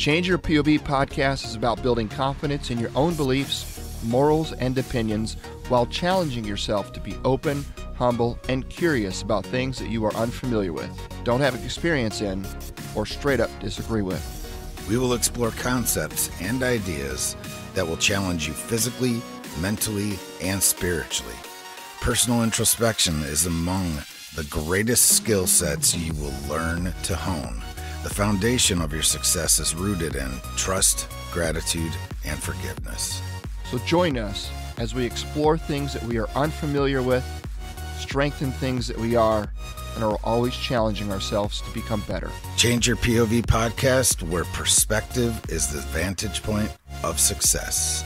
Change Your POV podcast is about building confidence in your own beliefs, morals, and opinions while challenging yourself to be open, humble, and curious about things that you are unfamiliar with, don't have experience in, or straight up disagree with. We will explore concepts and ideas that will challenge you physically, mentally, and spiritually. Personal introspection is among the greatest skill sets you will learn to hone. The foundation of your success is rooted in trust, gratitude, and forgiveness. So join us as we explore things that we are unfamiliar with, strengthen things that we are, and are always challenging ourselves to become better. Change Your POV podcast, where perspective is the vantage point of success.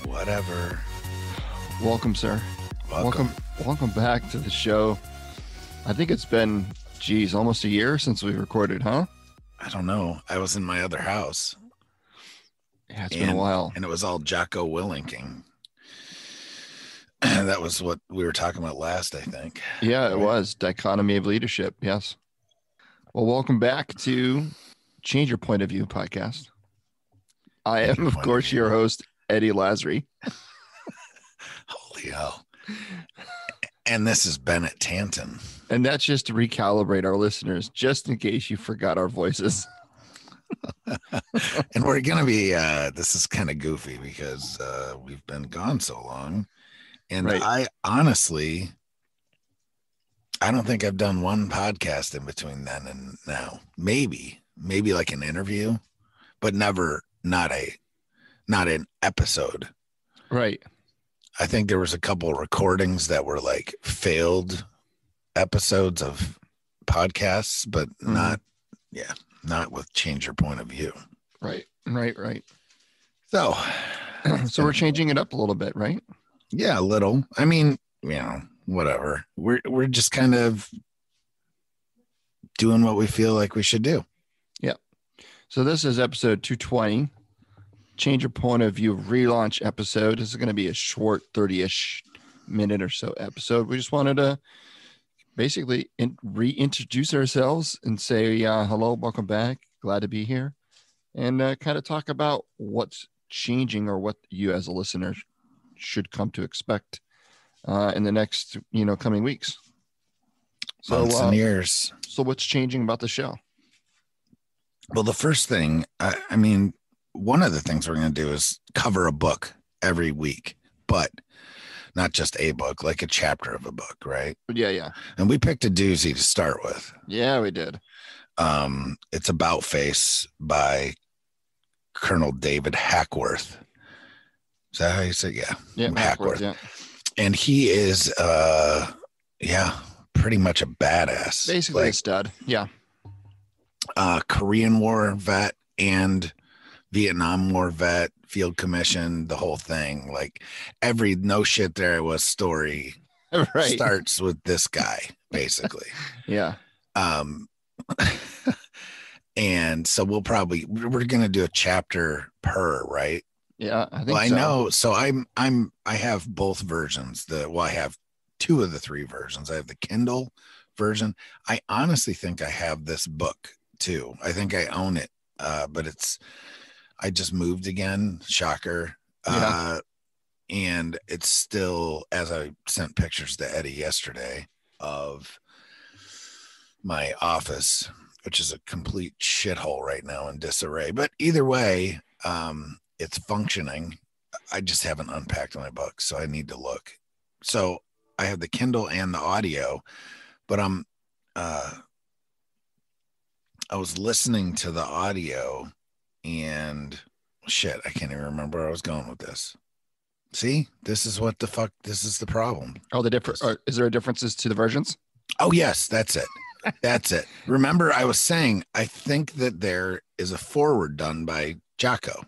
Whatever. Welcome, sir. Welcome back to the show. I think it's been, almost a year since we recorded, huh? I don't know. I was in my other house. Yeah, it's been a while. And it was all Jocko Willinking. That was what we were talking about last, I think. Yeah, it was. Dichotomy of leadership. Yes. Well, welcome back to Change Your Point of View podcast. I am, of course, your host, Eddie Lazary. Holy hell. And this is Bennett Tanton. And that's just to recalibrate our listeners, just in case you forgot our voices. And we're going to be, this is kind of goofy because we've been gone so long. And right. I honestly, I don't think I've done one podcast in between then and now. Maybe like an interview, but never, not an episode. Right. I think there was a couple of recordings that were like failed episodes of podcasts, but not with Change Your Point of View. Right. So we're changing it up a little bit, right? Yeah, a little. I mean, whatever. We're just kind of doing what we feel like we should do. Yeah. So this is episode 220. Change Your Point of View relaunch episode. This is going to be a short 30-ish minute or so episode. We just wanted to basically reintroduce ourselves and say, hello, welcome back. Glad to be here. And kind of talk about what's changing or what you as a listener should come to expect in the next, coming weeks. Months and years. So what's changing about the show? Well, the first thing, one of the things we're going to do is cover a book every week, but not just a book, like a chapter of a book, right? Yeah. And we picked a doozy to start with. Yeah, we did. It's About Face by Colonel David Hackworth. Is that how you say it? Yeah. Hackworth. Yeah. And he is, pretty much a badass. Basically a stud. Yeah. Korean War vet and Vietnam War vet, field commission, the whole thing. Like every no shit there I was story starts with this guy, basically. Yeah. And so we're going to do a chapter per, right? Yeah, I think so. I know. So I have both versions. I have two of the three versions. I have the Kindle version. I honestly think I have this book too. I think I own it. But I just moved again. Shocker. Yeah. And it's still, as I sent pictures to Eddie yesterday of my office, which is a complete shithole right now in disarray. But either way, it's functioning. I just haven't unpacked my books, so I need to look. So I have the Kindle and the audio, but I was listening to the audio and shit, I can't even remember where I was going with this. See, this is the problem. Oh, is there differences to the versions? Oh, yes, that's it. That's it. Remember, I was saying, I think that there is a foreword done by Jocko.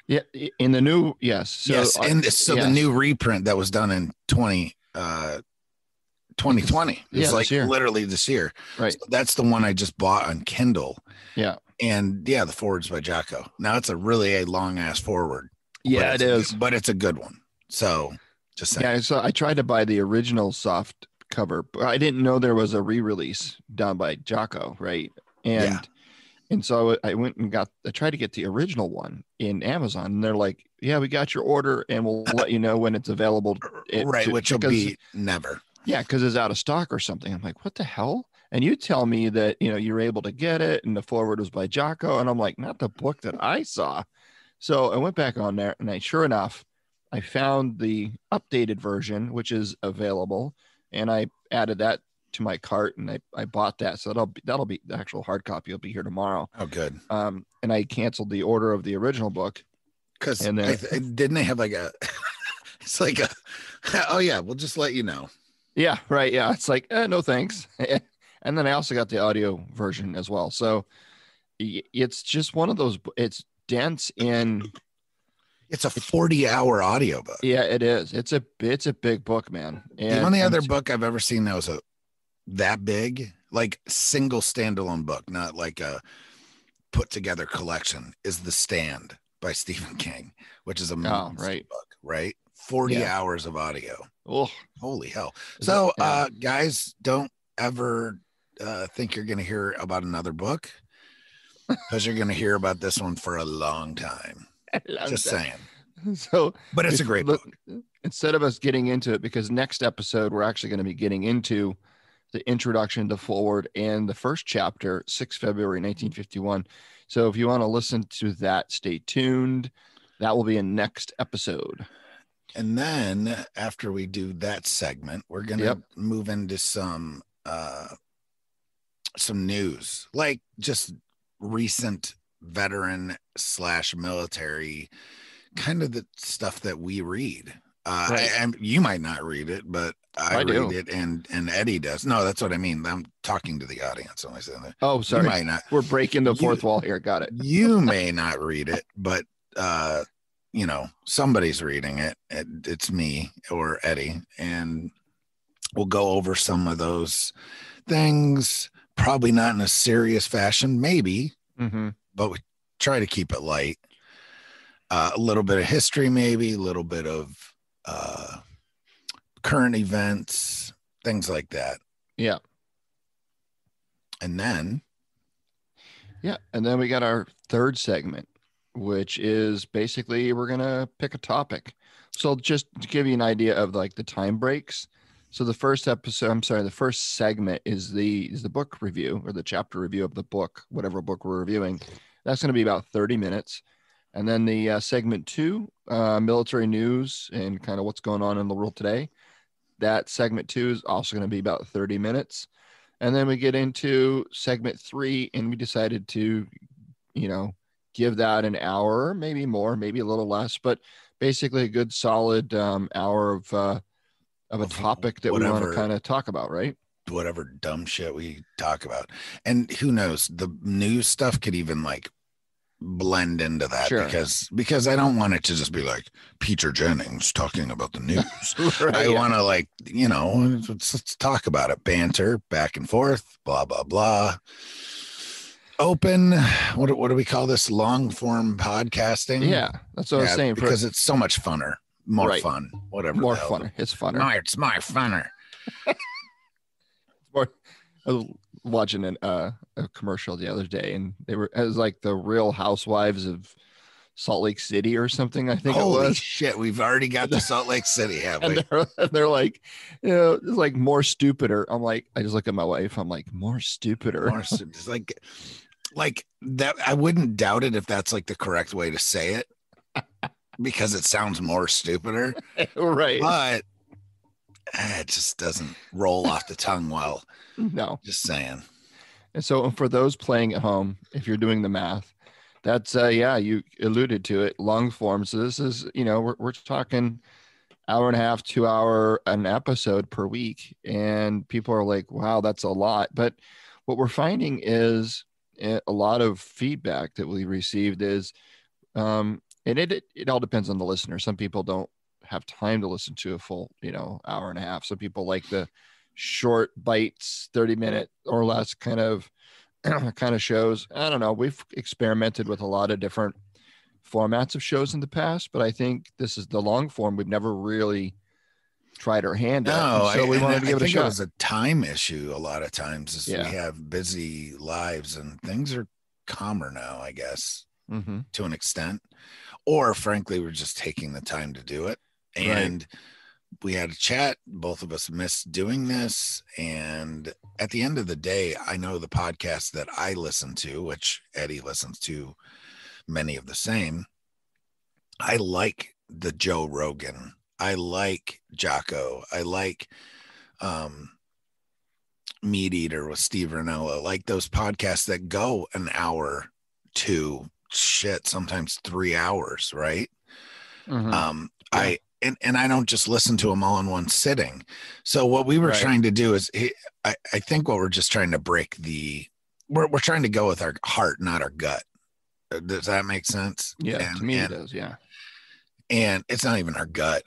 Yeah, in the new, yes. So, yes, and the new reprint that was done in 2020. It's like literally this year. Right. So that's the one I just bought on Kindle. Yeah. And the foreword's by Jocko. Now it's a long ass foreword. Yeah, it is. But it's a good one. So just saying. Yeah. So I tried to buy the original soft cover, but I didn't know there was a re-release done by Jocko, right? And so I went and I tried to get the original one in Amazon, and they're like, yeah, we got your order and we'll let you know when it's available. Which will be never. Yeah, because it's out of stock or something. I'm like, what the hell? And you tell me that, you were able to get it and the forward was by Jocko. And I'm like, not the book that I saw. So I went back on there and sure enough, I found the updated version, which is available. And I added that to my cart and I bought that. So that'll be the actual hard copy will be here tomorrow. Oh, good. And I canceled the order of the original book. Because didn't they have like it's like oh yeah, we'll just let you know. Yeah, right. Yeah. It's like, no, thanks. And then I also got the audio version as well. So it's just one of those, it's dense in. It's a 40-hour audio book. Yeah, it is. It's a big book, man. And the only other book I've ever seen that was that big, like single standalone book, not like a put together collection, is The Stand by Stephen King, which is a book, right? 40 hours of audio. Oh, holy hell. So guys, don't ever think you're going to hear about another book, because you're going to hear about this one for a long time. Just saying. So, but it's a great book. Instead of us getting into it, because next episode we're actually going to be getting into the introduction, the forward, and the first chapter, 6 February 1951. So if you want to listen to that, stay tuned. That will be a next episode. And then after we do that segment, we're going to move into some news, like just recent veteran / military kind of the stuff that we read. And you might not read it, but I read it, and Eddie does. No, that's what I mean. I'm talking to the audience when I say that. Oh, sorry. You might not. We're breaking the fourth wall here. Got it. You may not read it, but somebody's reading it. It's me or Eddie, and we'll go over some of those things. Probably not in a serious fashion, maybe, but we try to keep it light. A little bit of history, maybe a little bit of current events, things like that. Yeah. And then we got our third segment, which is basically we're going to pick a topic. So just to give you an idea of like the time breaks. So the first segment is the book review or the chapter review of the book, whatever book we're reviewing. That's going to be about 30 minutes. And then the segment 2, military news and kind of what's going on in the world today. That segment 2 is also going to be about 30 minutes. And then we get into segment 3, and we decided to, give that an hour, maybe more, maybe a little less, but basically a good solid hour of a topic that we want to kind of talk about, right? Whatever dumb shit we talk about. And who knows, the news stuff could even like blend into that. Sure. because I don't want it to just be like Peter Jennings talking about the news. I want to let's talk about it, banter back and forth, blah blah blah. Open, what do we call this? Long form podcasting. Yeah, that's what I was saying. Because it's so much funner, more fun, whatever. More funner. It's funner. It's my funner. It's more. I was watching a commercial the other day, and it was like the Real Housewives of Salt Lake City or something. I think Holy it was. Shit, we've already got to Salt Lake City, haven't we? And they're like, it's like more stupider. I'm like, I just look at my wife. I'm like, more stupider. It's like that. I wouldn't doubt it if that's like the correct way to say it, because it sounds more stupider, right? But it just doesn't roll off the tongue well. No, just saying. And so for those playing at home, if you're doing the math, that's you alluded to it, long form. So this is, we're talking hour and a half, 2 hour an episode per week, and people are like, wow, that's a lot. But what we're finding is a lot of feedback that we received is, and it all depends on the listener. Some people don't have time to listen to a full, hour and a half. Some people like the short bites, 30-minute or less kind of shows. I don't know. We've experimented with a lot of different formats of shows in the past, but I think this is the long form. We've never really tried our hand at. No, So we wanted to give it a think shot. it was a time issue a lot of times. Is Yeah. we have busy lives and things are calmer now, I guess, to an extent. Or frankly, we're just taking the time to do it. And we had a chat. Both of us missed doing this. And at the end of the day, I know the podcast that I listen to, which Eddie listens to many of the same. I like the Joe Rogan. I like Jocko. I like Meat Eater with Steve Ranella. Like those podcasts that go an hour to sometimes 3 hours, right? I don't just listen to them all in one sitting. So what we were trying to do is, I think what we're just trying to break we're trying to go with our heart, not our gut. Does that make sense? Yeah, to me it does. Yeah. And it's not even our gut.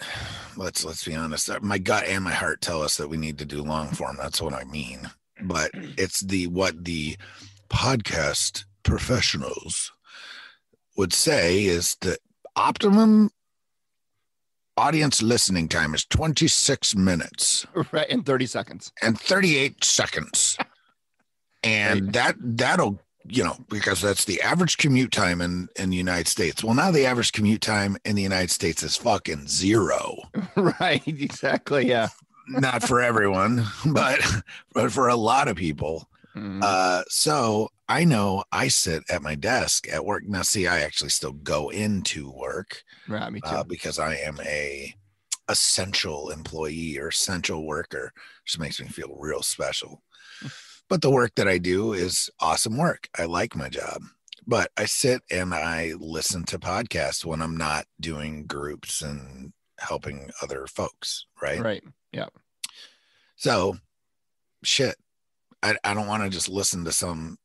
Let's be honest. My gut and my heart tell us that we need to do long form. That's what I mean. But it's what the podcast professionals would say is that optimum audience listening time is 26 minutes. Right. And 30 seconds. And 38 seconds. And that'll, because that's the average commute time in the United States. Well, now the average commute time in the United States is fucking 0. Right. Exactly. Yeah. Not for everyone, but for a lot of people. So I know I sit at my desk at work. Now, see, I actually still go into work. Right, me too. Because I am a essential employee or essential worker, which makes me feel real special. But the work that I do is awesome work. I like my job, but I sit and I listen to podcasts when I'm not doing groups and helping other folks. Right. Right. Yeah. So I don't want to just listen to some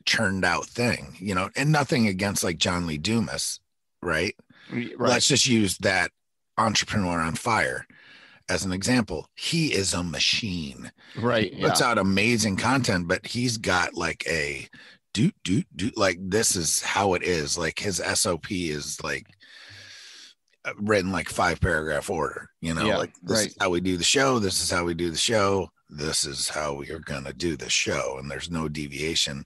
churned out thing, and nothing against like John Lee Dumas. Right. Let's just use that Entrepreneur on Fire as an example. He is a machine. Right. He puts out amazing content, but he's got like a like this is how it is. Like his SOP is like written like 5-paragraph order, like this is how we do the show. This is how we do the show. This is how we are going to do the show. And there's no deviation,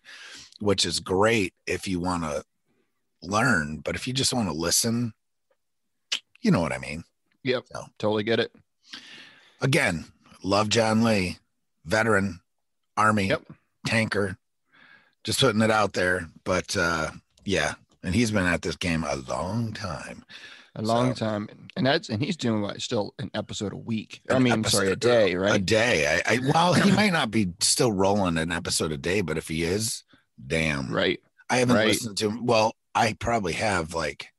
which is great if you want to learn, but if you just want to listen, you know what I mean? Yep. So, totally get it. Again, love John Lee, veteran, Army, tanker, just putting it out there. But yeah, and he's been at this game a long time. A long time. And he's doing still an episode a week. A day, right? A day. Well, he might not be still rolling an episode a day, but if he is, damn. Right. I haven't listened to him. Well, I probably have like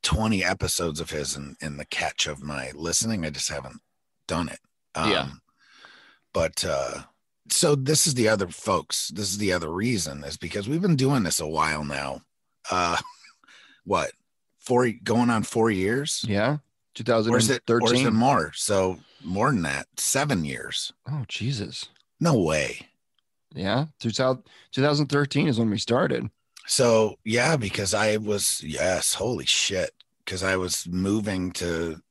20 episodes of his in the catch of my listening. I just haven't done it. But so this is the other reason is because we've been doing this a while now. Going on 4 years? Yeah. 2013. Or is it more? So more than that, 7 years. Oh, Jesus. No way. Yeah. 2013 is when we started. So yeah, because holy shit. Because I was moving to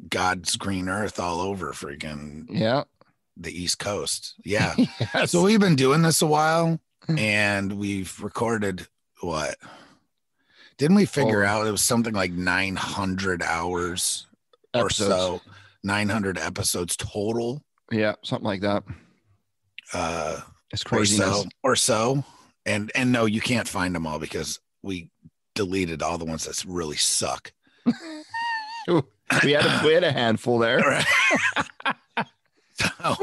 God's green earth all over freaking the East Coast. Yeah. Yes. So we've been doing this a while and we've recorded what? Didn't we figure out it was something like 900 hours episodes. Or so? 900 episodes total. Yeah, something like that. It's crazy. Or so. And no, you can't find them all because we deleted all the ones that really suck. we had a handful there. Right. So,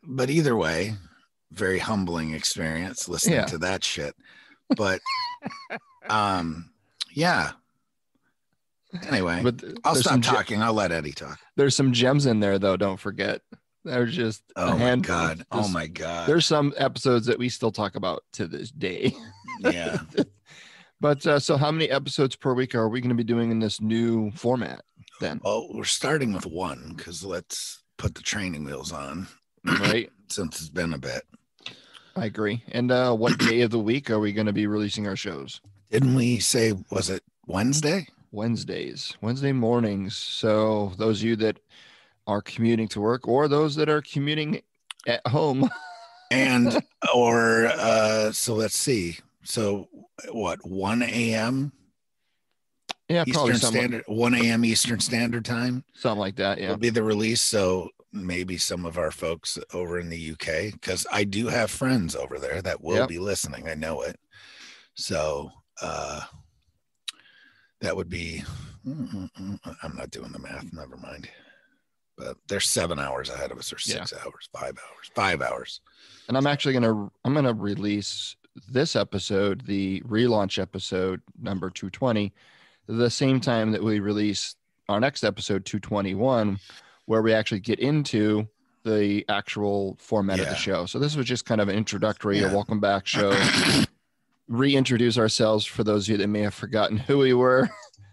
but either way, very humbling experience listening to that shit. But yeah. Anyway, I'll stop talking. I'll let Eddie talk. There's some gems in there though, don't forget. There's just oh my god. There's some episodes that we still talk about to this day. Yeah. But so how many episodes per week are we going to be doing in this new format then? Well, we're starting with one because let's put the training wheels on. Right. Since it's been a bit. I agree. And what day of the week are we going to be releasing our shows? Didn't we say, was it Wednesday? Wednesday mornings. So those of you that are commuting to work or those that are commuting at home. And, so let's see. So what, 1 a.m. Yeah, probably Eastern Standard, 1 a.m. Eastern Standard Time something like that. Yeah. will be the release. So maybe some of our folks over in the UK, because I do have friends over there that will be listening. I know it. So that would be, I'm not doing the math. Never mind. But they're 7 hours ahead of us, or 6 hours, 5 hours. And I'm actually I'm going to release this episode, the relaunch episode number 220, the same time that we release our next episode 221, where we actually get into the actual format of the show. So this was just kind of an introductory, a welcome back show, reintroduce ourselves for those of you that may have forgotten who we were.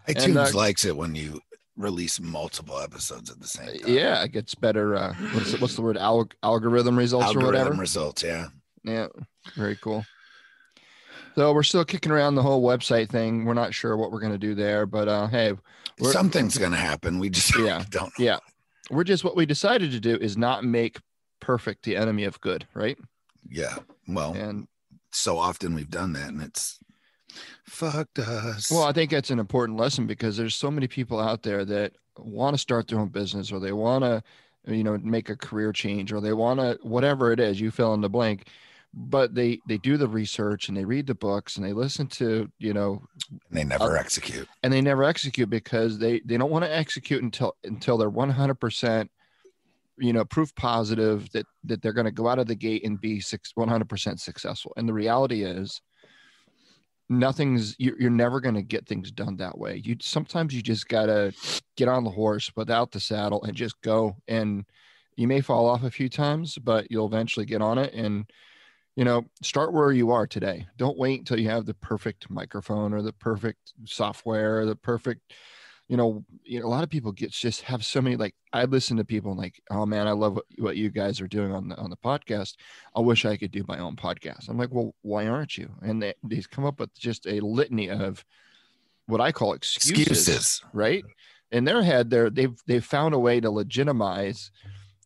iTunes likes it when you release multiple episodes at the same time. Yeah, it gets better. What's the word? Algorithm results or whatever? Algorithm results, yeah. Yeah, very cool. So we're still kicking around the whole website thing. We're not sure what we're going to do there, but hey. Something's going to happen. We just don't know. Yeah. What we decided to do is not make perfect the enemy of good, right? Yeah. Well, and so often we've done that and it's fucked us. Well, I think that's an important lesson because there's so many people out there that want to start their own business, or they want to, make a career change, or they want to, whatever it is, you fill in the blank, but they do the research and they read the books and they listen to, and they never execute. And they never execute because they don't want to execute until they're 100%, proof positive that they're going to go out of the gate and be 100% successful. And the reality is, you're never going to get things done that way. Sometimes you just got to get on the horse without the saddle and just go, and you may fall off a few times, but you'll eventually get on it and, start where you are today. Don't wait until you have the perfect microphone or the perfect software, or the perfect, a lot of people just have so many, like, I listen to people and like, oh man, I love what you guys are doing on the podcast. I wish I could do my own podcast. I'm like, well, why aren't you? And they come up with just a litany of what I call excuses. Right? In their head, they've found a way to legitimize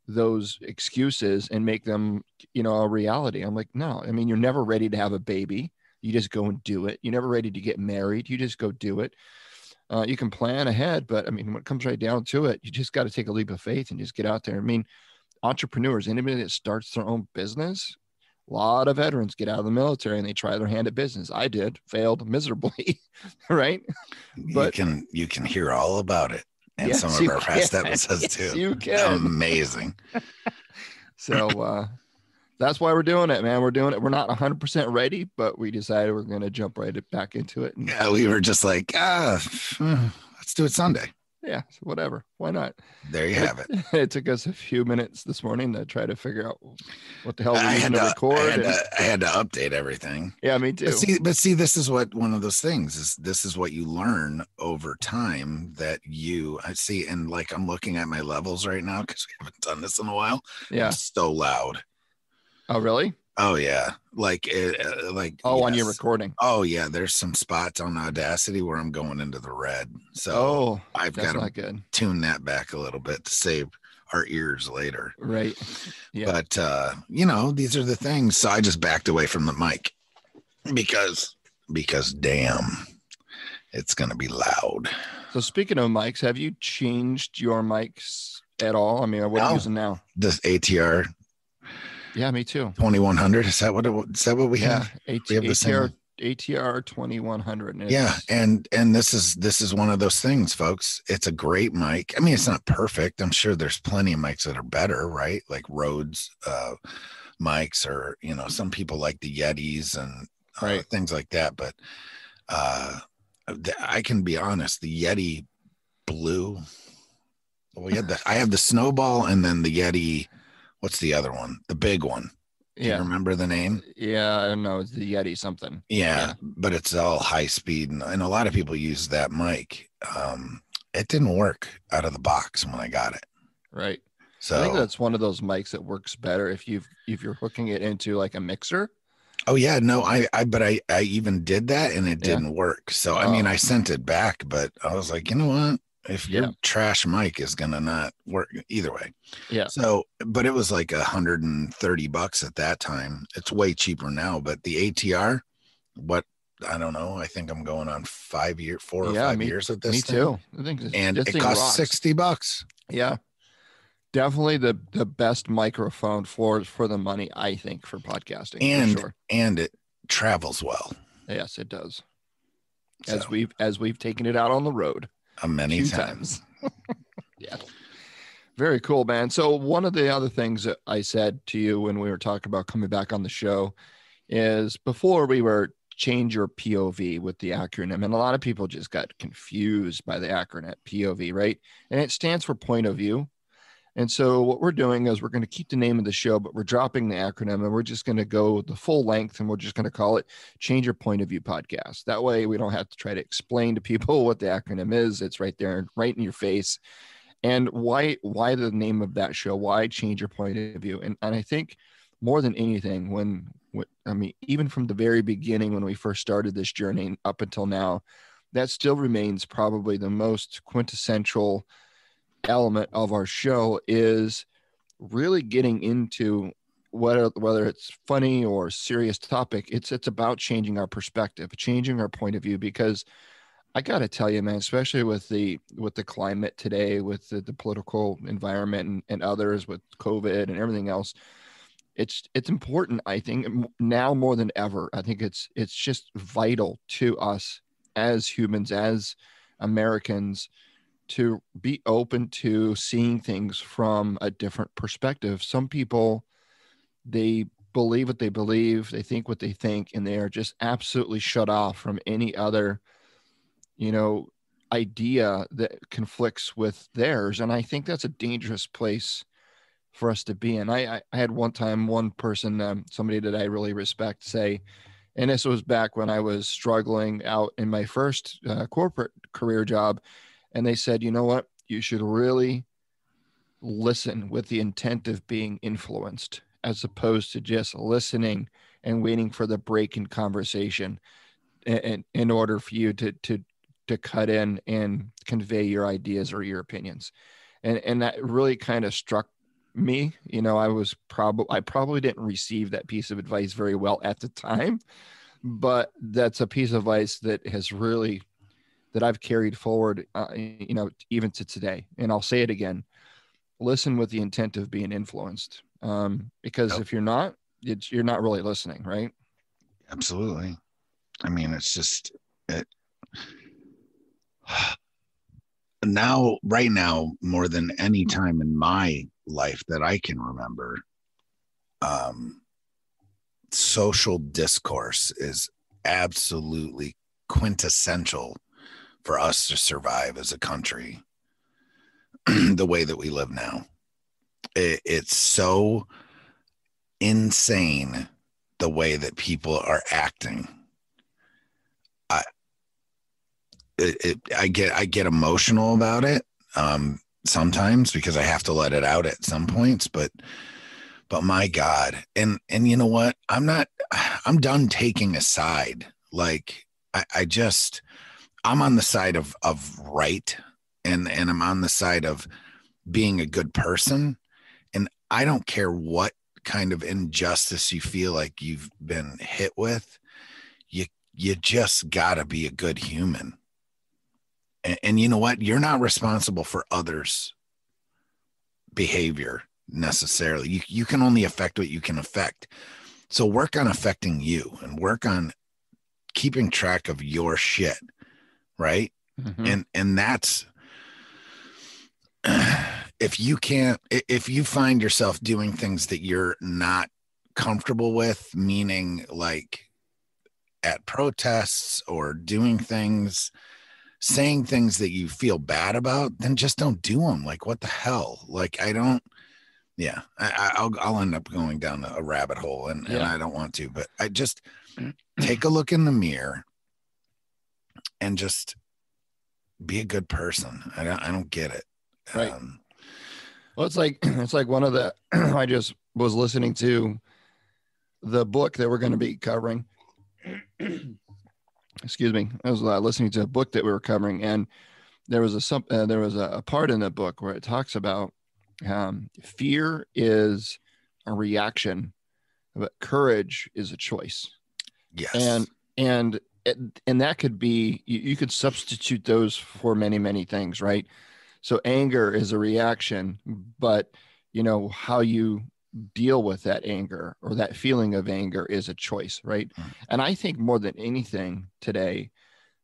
those excuses and make them, a reality. I'm like, no, you're never ready to have a baby. You just go and do it. You're never ready to get married. You just go do it. You can plan ahead, but when it comes right down to it, you just got to take a leap of faith and just get out there. Entrepreneurs, anybody that starts their own business, a lot of veterans get out of the military and they try their hand at business. I did, failed miserably, right? But you can hear all about it in some of our past episodes too. You can. Amazing. So that's why we're doing it, man. We're doing it. We're not 100% ready, but we decided we're going to jump right back into it. Yeah, we were just like, let's do it Sunday. Yeah, so whatever. Why not? There you have it. It took us a few minutes this morning to try to figure out what the hell we had to record. I had to update everything. Yeah, me too. But see, this is what one of those things is. This is what you learn over time that I see. And like, I'm looking at my levels right now because we haven't done this in a while. Yeah. I'm so loud. Oh, really? Oh yeah, like on your recording. Oh yeah, there's some spots on Audacity where I'm going into the red. So I've got to tune that back a little bit to save our ears later. Right. Yeah. But these are the things. So I just backed away from the mic because damn, it's gonna be loud. So speaking of mics, have you changed your mics at all? What are you using now? This ATR. Yeah, me too. 2100. Is that what we have? ATR 2100. Yeah, and this is one of those things, folks. It's a great mic. It's not perfect. I'm sure there's plenty of mics that are better, right? Like Rhodes mics, or some people like the Yetis and things like that. But I can be honest. The Yeti Blue. I have the Snowball, and then the Yeti. What's the other one? The big one. Do you remember the name? Yeah, I don't know. It's the Yeti something. Yeah, but it's all high speed. And a lot of people use that mic. It didn't work out of the box when I got it. Right. So I think that's one of those mics that works better if you're hooking it into like a mixer. Oh yeah, no, but I even did that and it Yeah. didn't work. So I mean, Oh, I sent it back, but I was like, you know what? If yeah. your trash mic is gonna not work either way. Yeah. So, but it was like $130 at that time. It's way cheaper now, but the ATR, what I don't know. I think I'm going on 5 year, four or Yeah. 5 years with Me this thing, too. I think and this it thing costs rocks. $60. Yeah. Definitely the best microphone for the money, I think, for podcasting for And sure. it travels well. Yes, it does. So As we've taken it out on the road a many few times. times. Yeah. Very cool, man. So one of the other things that I said to you when we were talking about coming back on the show is before we were change your POV with the acronym. And a lot of people just got confused by the acronym POV, right? And it stands for point of view. And so what we're doing is we're going to keep the name of the show, but we're dropping the acronym and we're just going to go the full length and we're just going to call it Change Your Point of View Podcast. That way we don't have to try to explain to people what the acronym is. It's right there, right in your face. And why the name of that show? Why change your point of view? And I think more than anything, I mean, even from the very beginning when we first started this journey up until now, that still remains probably the most quintessential element of our show is really getting into whether it's funny or serious topic. It's about changing our perspective, changing our point of view, because I got to tell you, man, especially with the climate today, with the political environment and others with COVID and everything else, it's important. I think now more than ever, I think it's just vital to us as humans, as Americans, to be open to seeing things from a different perspective. Some people, they believe what they believe, they think what they think, and they are just absolutely shut off from any other, you know, idea that conflicts with theirs. And I think that's a dangerous place for us to be in. I had one time one person, somebody that I really respect, say, and this was back when I was struggling out in my first corporate career job, and they said, you know what, you should really listen with the intent of being influenced, as opposed to just listening and waiting for the break in conversation in order for you to cut in and convey your ideas or your opinions. And that really kind of struck me. You know, I probably didn't receive that piece of advice very well at the time, but that's a piece of advice that has really, that I've carried forward, you know, even to today. And I'll say it again: listen with the intent of being influenced, because Yep, if you're not, you're not really listening, right? absolutely. I mean, it's just it now, right now, more than any time in my life that I can remember, um, social discourse is absolutely quintessential for us to survive as a country the way that we live now. It's so insane the way that people are acting. I I get emotional about it sometimes because I have to let it out at some points, but my God, and you know what? I'm done taking a side. Like I just I'm on the side of right, and I'm on the side of being a good person, and I don't care what kind of injustice you feel like you've been hit with. You you just gotta be a good human. And you know what? You're not responsible for others' behavior necessarily. You can only affect what you can affect. So work on affecting you and work on keeping track of your shit, right? Mm-hmm. And that's if you find yourself doing things that you're not comfortable with, meaning like at protests or doing things, saying things that you feel bad about, then just don't do them. Like, what the hell? Like, I don't, yeah, I'll end up going down a rabbit hole, and Yeah. I don't want to, but I just take a look in the mirror and just be a good person. I don't get it. Right. Well, it's like it's like one of the I just was listening to the book that we're going to be covering, excuse me, I was listening to a book that we were covering, and there was a part in the book where it talks about fear is a reaction, but courage is a choice. Yes. And that could be, you could substitute those for many, many things, right? So anger is a reaction, but how you deal with that anger or that feeling of anger is a choice, right? And I think more than anything today,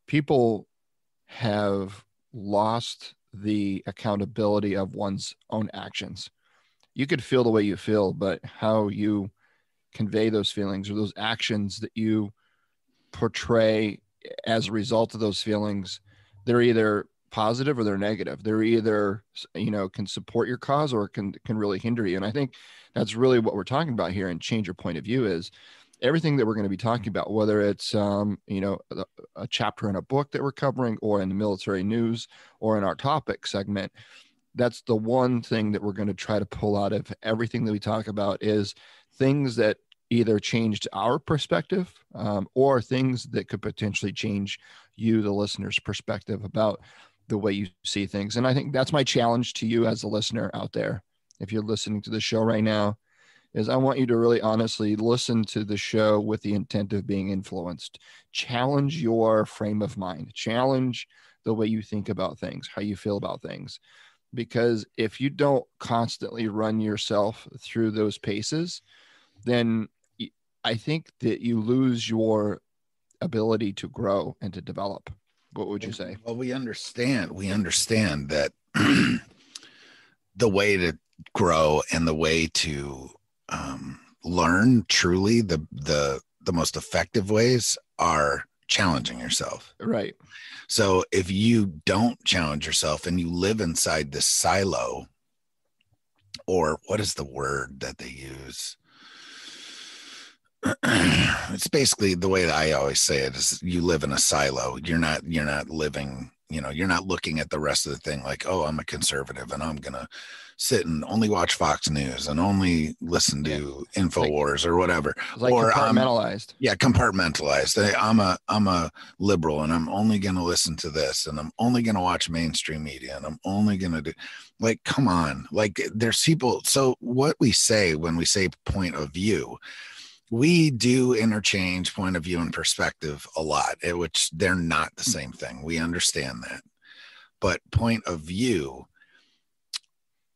people have lost the accountability of one's own actions. You could feel the way you feel, but how you convey those feelings or those actions that you portray as a result of those feelings, they're either positive or they're negative. They're either, can support your cause or can really hinder you. And I think that's really what we're talking about here and Change Your Point of View is everything that we're going to be talking about, whether it's, a chapter in a book that we're covering or in the military news or in our topic segment. That's the one thing that we're going to try to pull out of everything that we talk about is things that either changed our perspective or things that could potentially change you, the listener's perspective about the way you see things. And I think that's my challenge to you as a listener out there. If you're listening to the show right now, is I want you to really honestly listen to the show with the intent of being influenced. Challenge your frame of mind, challenge the way you think about things, how you feel about things. Because if you don't constantly run yourself through those paces, then I think that you lose your ability to grow and to develop. What would you say? Well, we understand that the way to grow and the way to learn truly the most effective ways are challenging yourself. Right. So if you don't challenge yourself and you live inside this silo, or what is the word that they use? It's basically the way that I always say it is you live in a silo. You're not living, you're not looking at the rest of the thing like, oh, I'm a conservative and I'm going to sit and only watch Fox News and only listen to InfoWars or whatever. Like or compartmentalized. Compartmentalized. I'm a liberal and I'm only going to listen to this and I'm only going to watch mainstream media and I'm only going to do like, come on, like there's people. So what we say when we say point of view, we do interchange point of view and perspective a lot, which they're not the same thing. We understand that. But point of view,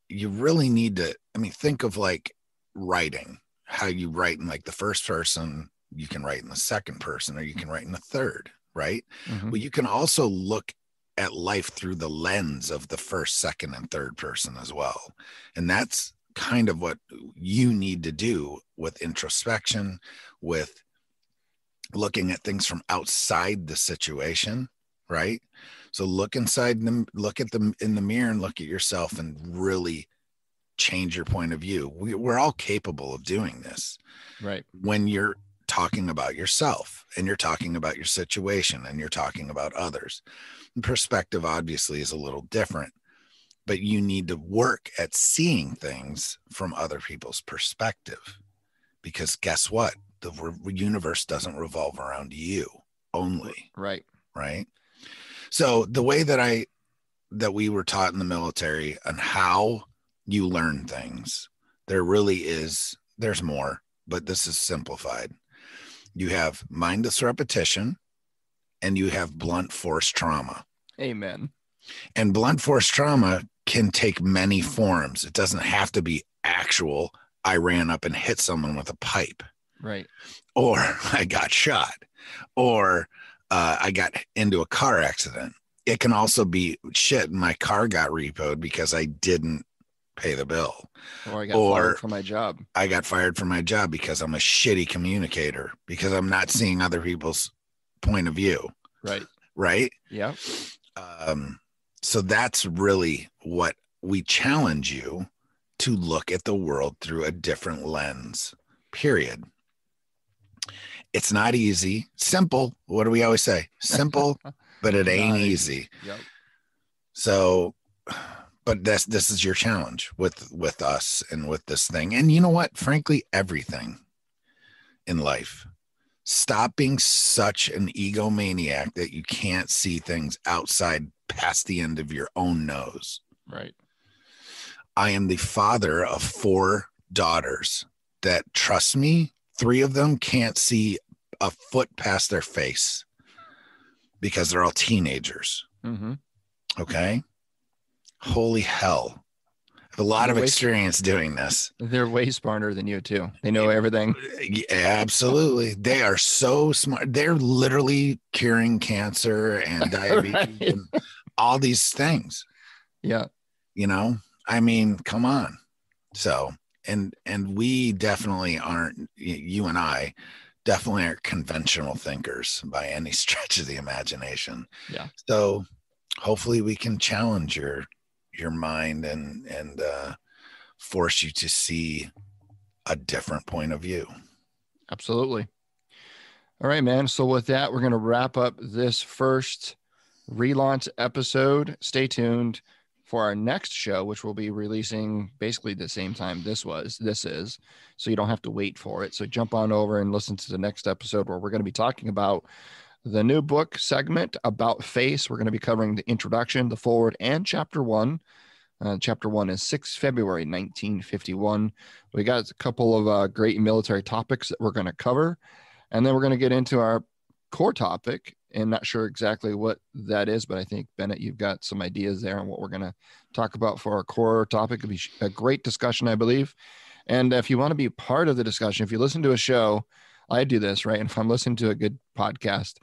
you really need to, think of like writing, how you write in like the first person, you can write in the second person, or you can write in the third, right? Mm-hmm. Well, you can also look at life through the lens of the first, second, and third person as well. And that's kind of what you need to do with introspection, with looking at things from outside the situation, right? So look inside them, look at them in the mirror and look at yourself and really change your point of view. We're all capable of doing this. Right. When you're talking about yourself and you're talking about your situation and you're talking about others, and perspective obviously is a little different. But you need to work at seeing things from other people's perspective, because guess what? The universe doesn't revolve around you only. Right. Right. So the way that we were taught in the military on how you learn things, there's more, but this is simplified. You have mindless repetition and you have blunt force trauma. Amen. And blunt force trauma can take many forms. It doesn't have to be actual, I ran up and hit someone with a pipe. Right. Or I got shot. Or I got into a car accident. It can also be shit, my car got repoed because I didn't pay the bill. Or I got fired from my job. I got fired from my job because I'm a shitty communicator, because I'm not seeing other people's point of view. Right. Right? Yeah. So that's really what we challenge you to look at the world through a different lens, period. It's not easy. Simple. What do we always say? Simple, but it ain't easy. Yep. So, but this is your challenge with us and with this thing. And you know what? Frankly, everything in life. Stop being such an egomaniac that you can't see things outside past the end of your own nose. Right. I am the father of 4 daughters that, trust me, 3 of them can't see a foot past their face because they're all teenagers. Mm-hmm. Okay. Holy hell. I have a lot of experience doing this. They're way smarter than you too. They know everything. Yeah, absolutely. They are so smart. They're literally curing cancer and diabetes right. and all these things. Yeah. You know, I mean, come on. So, and we definitely aren't, you and I definitely aren't conventional thinkers by any stretch of the imagination. Yeah. So hopefully we can challenge your mind and force you to see a different point of view. Absolutely. All right, man. So with that, we're going to wrap up this first Relaunch episode. Stay tuned for our next show, which will be releasing basically the same time this is, so you don't have to wait for it. So jump on over and listen to the next episode where we're going to be talking about the new book segment about face. We're going to be covering the introduction, the forward, and chapter 1. Chapter 1 is 6 February 1951. We got a couple of great military topics that we're going to cover, and then we're going to get into our core topic. And not sure exactly what that is, but I think, Bennett, you've got some ideas there on what we're going to talk about for our core topic. It'll be a great discussion, I believe. And if you want to be part of the discussion, if you listen to a show, I do this, right? And if I'm listening to a good podcast,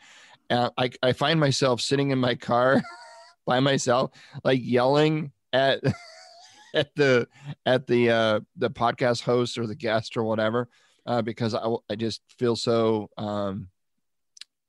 I find myself sitting in my car by myself, like yelling at the podcast host or the guest or whatever, because I just feel so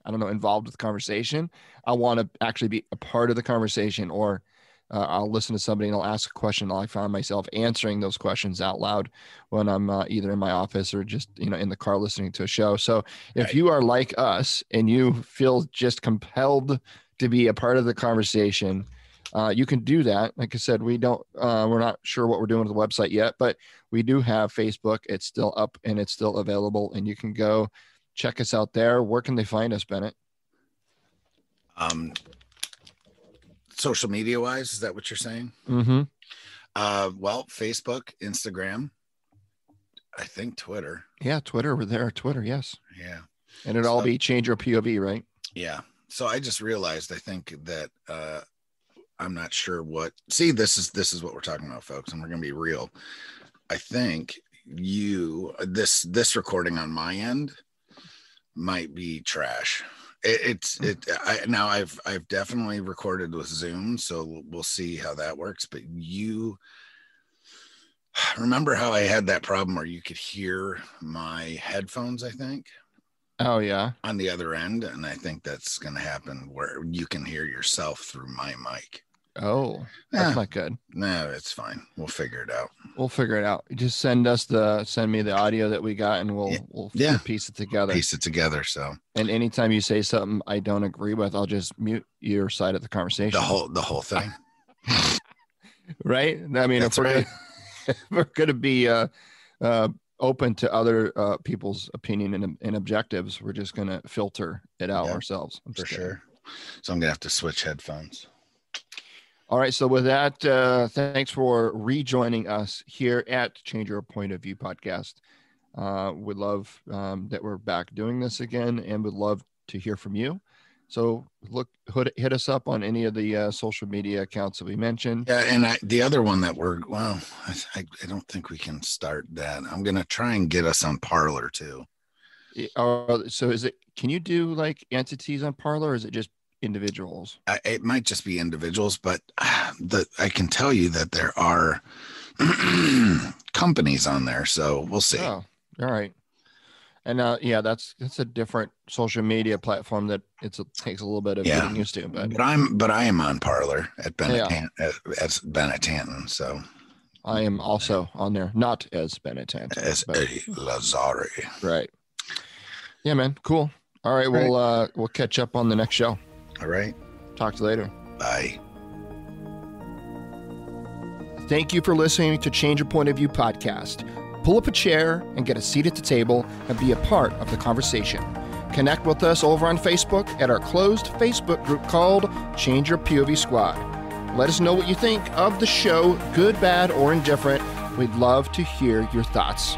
I don't know, involved with the conversation. I want to actually be a part of the conversation, or I'll listen to somebody and I'll ask a question. I find myself answering those questions out loud when I'm either in my office or just, in the car listening to a show. So if you are like us and you feel just compelled to be a part of the conversation, you can do that. Like I said, we're not sure what we're doing with the website yet, but we do have Facebook. It's still up and it's still available, and you can go check us out there. Where can they find us, Bennett? Social media wise, is that what you're saying? Mm-hmm. Well, Facebook, Instagram, I think Twitter. Yeah, Twitter. We're there. Twitter, yes. Yeah. And it'll all be Change Your POV, right? Yeah. So I just realized, I think that I'm not sure what. See, this is what we're talking about, folks, and we're gonna be real. I think this recording on my end might be trash. Now I've definitely recorded with Zoom, so we'll see how that works. But you remember how I had that problem where you could hear my headphones, I think. Oh yeah. On the other end, and I think that's going to happen where you can hear yourself through my mic. Oh, that's not good. No, it's fine. We'll figure it out. Just send me the audio that we got, and we'll piece it together. So, and anytime you say something I don't agree with, I'll just mute your side of the conversation. The whole thing. Right. I mean, if we're going to be open to other people's opinion and objectives, we're just going to filter it out ourselves. For sure. So I'm going to have to switch headphones. All right. So with that, thanks for rejoining us here at Change Your Point of View podcast. Would love that we're back doing this again, and would love to hear from you. So hit us up on any of the social media accounts that we mentioned. Yeah, and the other one that I don't think we can start that. I'm going to try and get us on Parler too. So can you do like entities on Parler, or is it just individuals? It might just be individuals, but I can tell you that there are companies on there, so we'll see. Oh, all right. And that's a different social media platform that takes a little bit of getting used to. But I am on Parler at Bennett Tanton, so I am also on there, not as Bennett Tanton, as Eddie Lazari. Right. Yeah, man. Cool. All right. We'll catch up on the next show. All right. Talk to you later. Bye. Thank you for listening to Change Your Point of View podcast. Pull up a chair and get a seat at the table and be a part of the conversation. Connect with us over on Facebook at our closed Facebook group called Change Your POV Squad. Let us know what you think of the show, good, bad, or indifferent. We'd love to hear your thoughts.